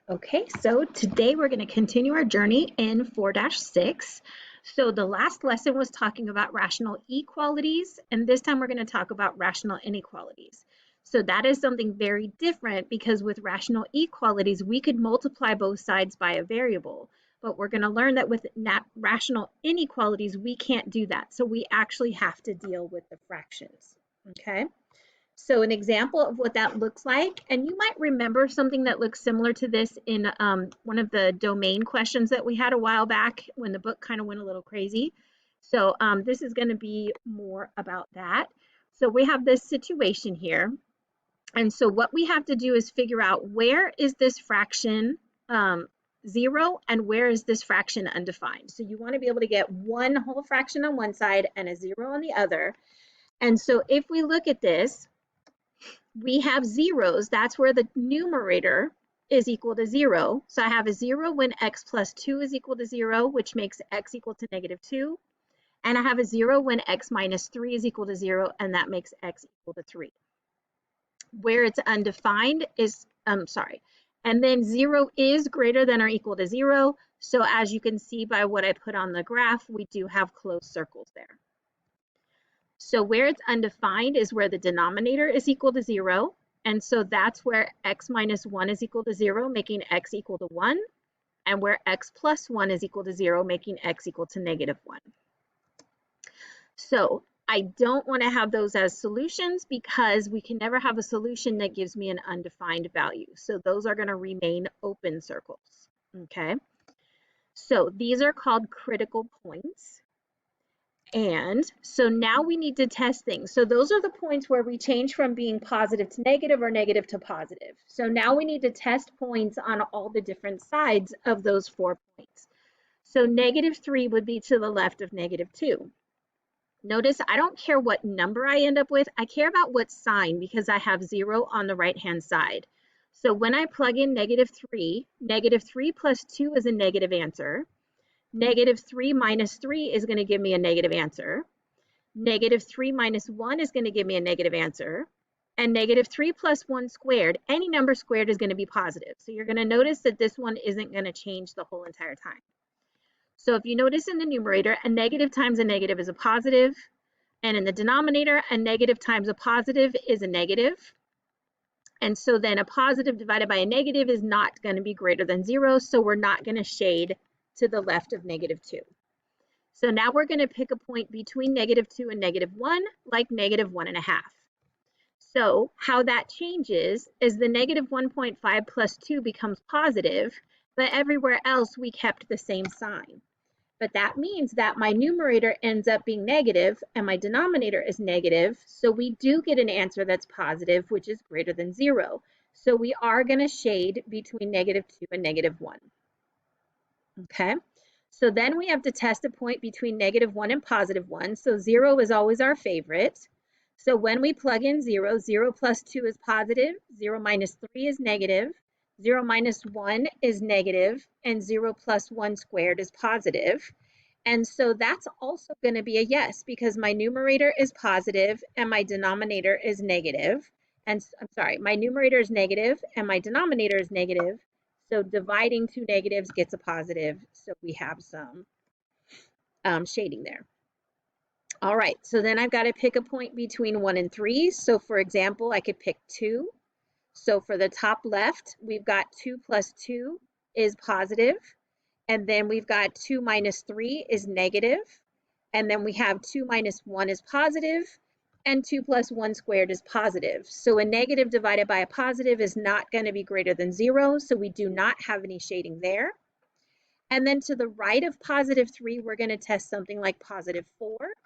Okay, so today we're going to continue our journey in 4-6. So the last lesson was talking about rational equalities, and this time we're going to talk about rational inequalities. So that is something very different because with rational equalities, we could multiply both sides by a variable, but we're going to learn that with rational inequalities, we can't do that. So we actually have to deal with the fractions, okay? So an example of what that looks like, and you might remember something that looks similar to this in one of the domain questions that we had a while back when the book kind of went a little crazy. So this is going to be more about that. So we have this situation here. And so what we have to do is figure out where is this fraction 0 and where is this fraction undefined. So you want to be able to get one whole fraction on one side and a 0 on the other. And so if we look at this, we have zeros. That's where the numerator is equal to 0. So I have a 0 when x plus 2 is equal to 0, which makes x equal to -2. And I have a 0 when x minus 3 is equal to 0, and that makes x equal to 3. Where it's undefined is, and then 0 is greater than or equal to 0. So as you can see by what I put on the graph, we do have closed circles there. So where it's undefined is where the denominator is equal to 0. And so that's where x minus 1 is equal to 0, making x equal to 1. And where x plus 1 is equal to 0, making x equal to -1. So I don't want to have those as solutions because we can never have a solution that gives me an undefined value. So those are going to remain open circles. Okay. So these are called critical points. And so now we need to test things. So those are the points where we change from being positive to negative or negative to positive. So now we need to test points on all the different sides of those 4 points. So -3 would be to the left of -2. Notice I don't care what number I end up with. I care about what sign because I have 0 on the right-hand side. So when I plug in -3, -3 plus 2 is a negative answer. -3 minus 3 is going to give me a negative answer. -3 minus 1 is going to give me a negative answer. And -3 plus 1 squared, any number squared is going to be positive. So you're going to notice that this one isn't going to change the whole entire time. So if you notice in the numerator, a negative times a negative is a positive. And in the denominator, a negative times a positive is a negative. And so then a positive divided by a negative is not going to be greater than 0. So we're not going to shade to the left of -2. So now we're going to pick a point between -2 and -1, like -1.5. So how that changes is the -1.5 plus 2 becomes positive, but everywhere else we kept the same sign. But that means that my numerator ends up being negative and my denominator is negative. So we do get an answer that's positive, which is greater than 0. So we are going to shade between -2 and -1. Okay, so then we have to test a point between -1 and +1. So 0 is always our favorite. So when we plug in 0, 0 plus 2 is positive, 0 minus 3 is negative, 0 minus 1 is negative, and 0 plus 1 squared is positive. And so that's also going to be a yes because my numerator is positive and my denominator is negative. And I'm sorry, my numerator is negative and my denominator is negative. So dividing two negatives gets a positive. So we have some shading there. All right, so then I've got to pick a point between 1 and 3. So for example, I could pick 2. So for the top left, we've got 2 plus 2 is positive. And then we've got 2 minus 3 is negative. And then we have 2 minus 1 is positive. And 2 plus 1 squared is positive. So a negative divided by a positive is not going to be greater than 0. So we do not have any shading there. And then to the right of +3, we're going to test something like +4.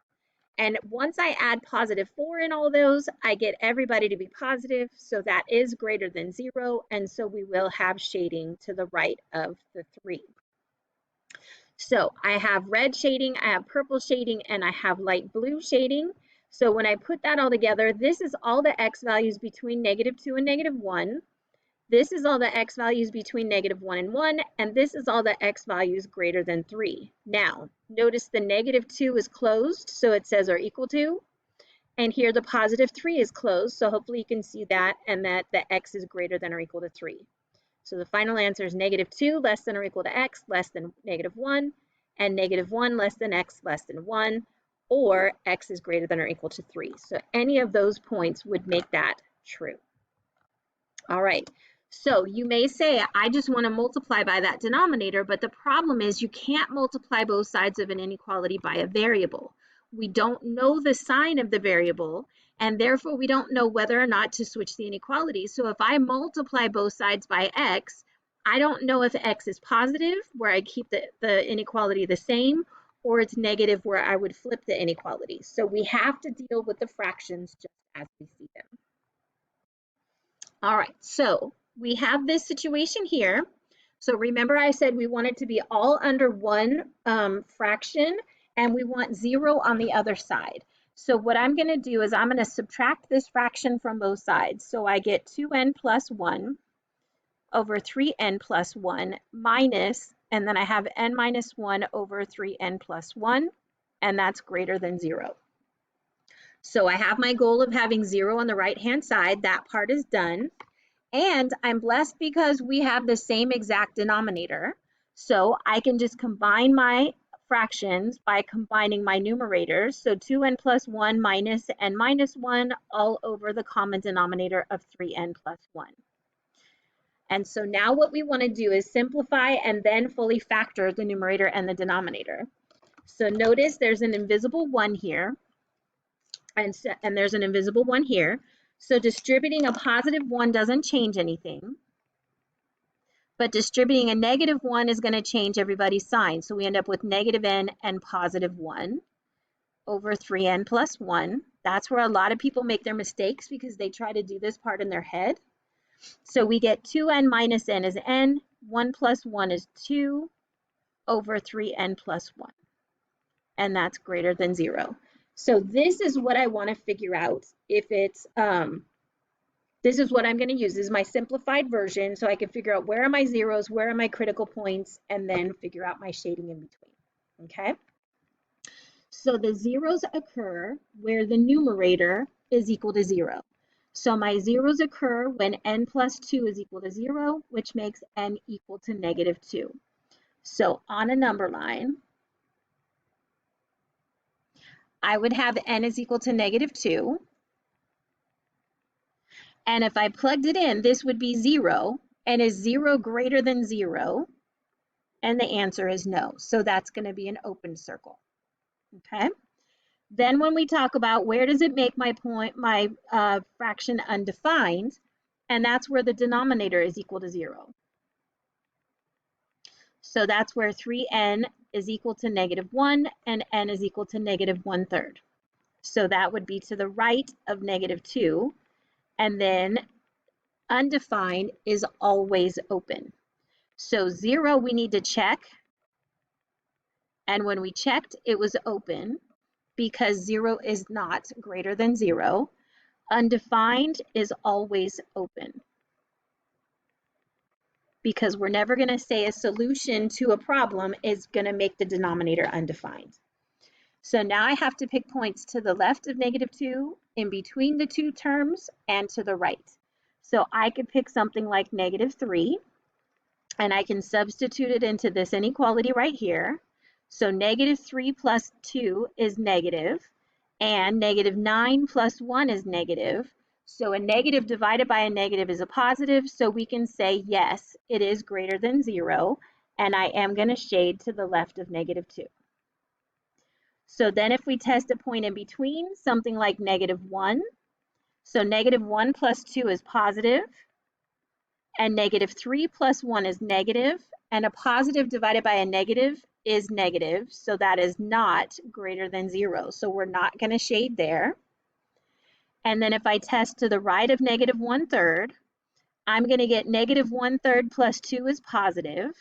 And once I add +4 in all those, I get everybody to be positive. So that is greater than 0. And so we will have shading to the right of the 3. So I have red shading, I have purple shading, and I have light blue shading. So when I put that all together, this is all the x values between -2 and -1. This is all the x values between -1 and 1, and this is all the x values greater than 3. Now, notice the -2 is closed, so it says are equal to, and here the +3 is closed, so hopefully you can see that, and that the x is greater than or equal to 3. So the final answer is -2 less than or equal to x less than -1, and -1 less than x less than 1, or x is greater than or equal to 3. So any of those points would make that true. All right, so you may say, I just want to multiply by that denominator, but the problem is you can't multiply both sides of an inequality by a variable. We don't know the sign of the variable, and therefore we don't know whether or not to switch the inequality. So if I multiply both sides by x, I don't know if x is positive, where I keep the inequality the same, or it's negative, where I would flip the inequality. So we have to deal with the fractions just as we see them. All right, so we have this situation here. So remember I said we want it to be all under one fraction, and we want 0 on the other side. So what I'm going to do is I'm going to subtract this fraction from both sides. So I get 2n plus 1 over 3n plus 1 minus, and then I have n minus 1 over 3n plus 1, and that's greater than 0. So I have my goal of having 0 on the right-hand side. That part is done. And I'm blessed because we have the same exact denominator. So I can just combine my fractions by combining my numerators. So 2n plus 1 minus n minus 1 all over the common denominator of 3n plus 1. And so now what we want to do is simplify and then fully factor the numerator and the denominator. So notice there's an invisible 1 here, and there's an invisible 1 here. So distributing a positive 1 doesn't change anything, but distributing a -1 is going to change everybody's sign. So we end up with -n and +1 over 3n plus 1. That's where a lot of people make their mistakes, because they try to do this part in their head. So we get 2n minus n is n, 1 plus 1 is 2 over 3n plus 1, and that's greater than 0. So this is what I want to figure out if it's, this is what I'm going to use. This is my simplified version, so I can figure out where are my zeros, where are my critical points, and then figure out my shading in between, okay? So the zeros occur where the numerator is equal to 0. So my zeros occur when n plus 2 is equal to 0, which makes n equal to -2. So on a number line, I would have n is equal to -2. And if I plugged it in, this would be 0. And is 0 greater than 0? And the answer is no. So that's going to be an open circle. Okay. Then when we talk about where does it make my fraction undefined, and that's where the denominator is equal to 0. So that's where 3n is equal to -1 and n is equal to -1/3. So that would be to the right of -2, and then undefined is always open. So 0 we need to check, and when we checked it was open because 0 is not greater than 0. Undefined is always open because we're never going to say a solution to a problem is going to make the denominator undefined. So now I have to pick points to the left of -2, in between the two terms, and to the right. So I could pick something like -3, and I can substitute it into this inequality right here. So -3 plus 2 is negative, and -9 plus 1 is negative. So a negative divided by a negative is a positive, so we can say yes, it is greater than 0, and I am going to shade to the left of -2. So then if we test a point in between, something like -1, so -1 plus 2 is positive, and -3 plus 1 is negative, and a positive divided by a negative is negative, so that is not greater than 0. So we're not going to shade there. And then if I test to the right of -1/3, I'm going to get -1/3 plus 2 is positive,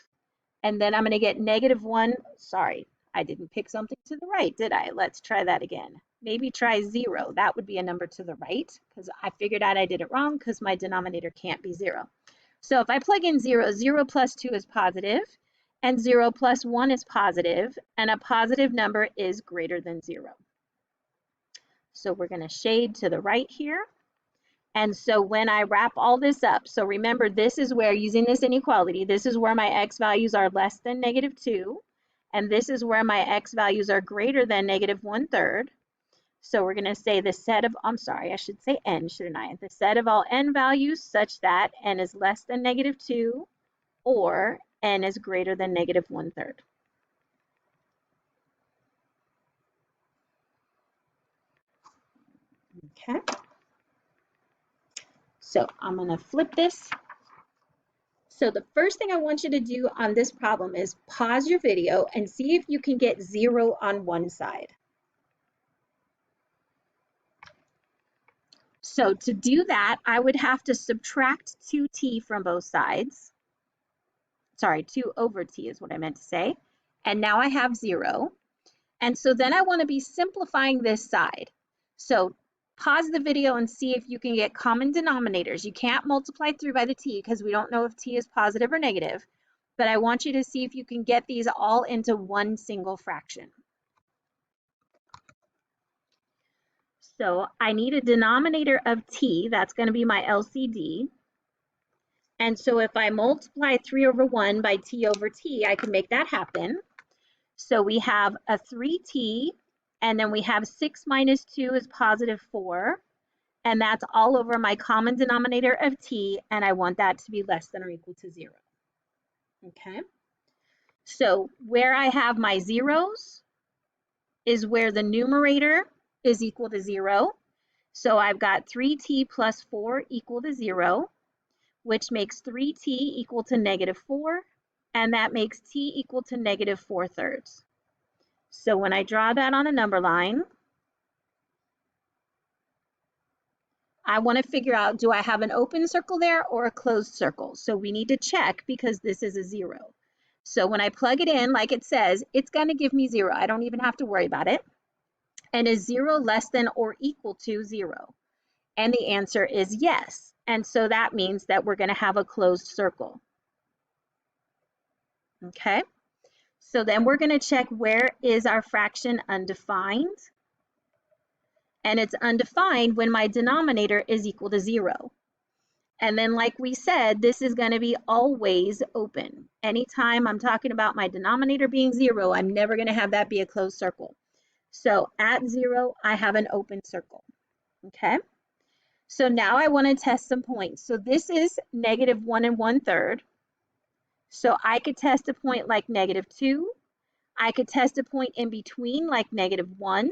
and then I'm going to get -1, sorry, I didn't pick something to the right, did I? Let's try that again. Maybe try 0. That would be a number to the right, because I figured out I did it wrong because my denominator can't be 0. So if I plug in 0, 0 plus 2 is positive, and 0 plus 1 is positive, and a positive number is greater than 0. So we're going to shade to the right here. And so when I wrap all this up, so remember, this is where, using this inequality, this is where my x values are less than -2, and this is where my x values are greater than -1/3. So we're going to say the set of, I'm sorry, I should say n, shouldn't I? The set of all n values such that n is less than -2 or n is greater than -1/3. Okay. So I'm going to flip this. So the first thing I want you to do on this problem is pause your video and see if you can get 0 on one side. So to do that, I would have to subtract 2t from both sides. Sorry, 2 over t is what I meant to say. And now I have 0. And so then I want to be simplifying this side. So pause the video and see if you can get common denominators. You can't multiply through by the t because we don't know if t is positive or negative. But I want you to see if you can get these all into one single fraction. So I need a denominator of t, that's going to be my LCD. And so if I multiply 3 over 1 by t over t, I can make that happen. So we have a 3t, and then we have 6 minus 2 is positive 4. And that's all over my common denominator of t, and I want that to be less than or equal to 0. Okay? So where I have my zeros is where the numerator is equal to 0. So I've got 3t plus 4 equal to 0, which makes 3t equal to -4, and that makes t equal to -4/3. So when I draw that on a number line, I want to figure out, do I have an open circle there or a closed circle? So we need to check because this is a 0. So when I plug it in, like it says, it's going to give me 0. I don't even have to worry about it. And is 0 less than or equal to 0? And the answer is yes. And so that means that we're going to have a closed circle. Okay? So then we're going to check, where is our fraction undefined? And it's undefined when my denominator is equal to 0. And then, like we said, this is going to be always open. Anytime I'm talking about my denominator being 0, I'm never going to have that be a closed circle. So at 0, I have an open circle. Okay? So now I want to test some points. So this is -1 1/3. So I could test a point like -2. I could test a point in between like -1.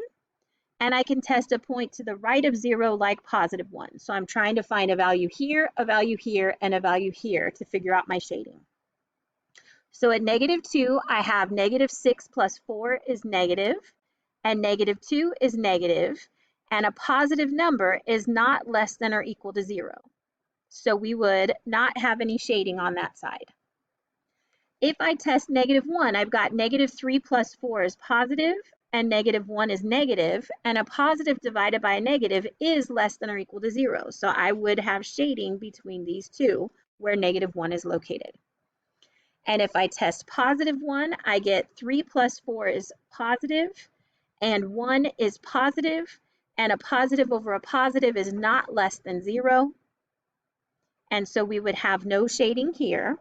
And I can test a point to the right of 0 like +1. So I'm trying to find a value here, and a value here to figure out my shading. So at -2, I have -6 plus 4 is negative, and -2 is negative, and a positive number is not less than or equal to 0. So we would not have any shading on that side. If I test -1, I've got -3 plus 4 is positive, and -1 is negative, and a positive divided by a negative is less than or equal to 0. So I would have shading between these two where -1 is located. And if I test +1, I get 3 plus 4 is positive, and 1 is positive, and a positive over a positive is not less than 0. And so we would have no shading here.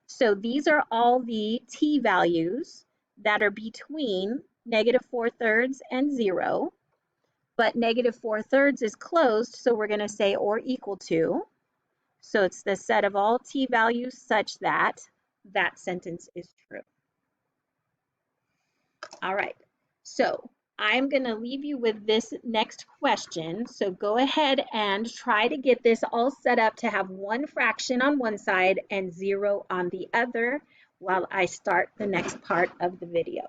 So these are all the t values that are between -4/3 and 0, but -4/3 is closed, so we're going to say or equal to. So it's the set of all t values such that that sentence is true. All right, so I'm going to leave you with this next question. So go ahead and try to get this all set up to have one fraction on one side and 0 on the other while I start the next part of the video.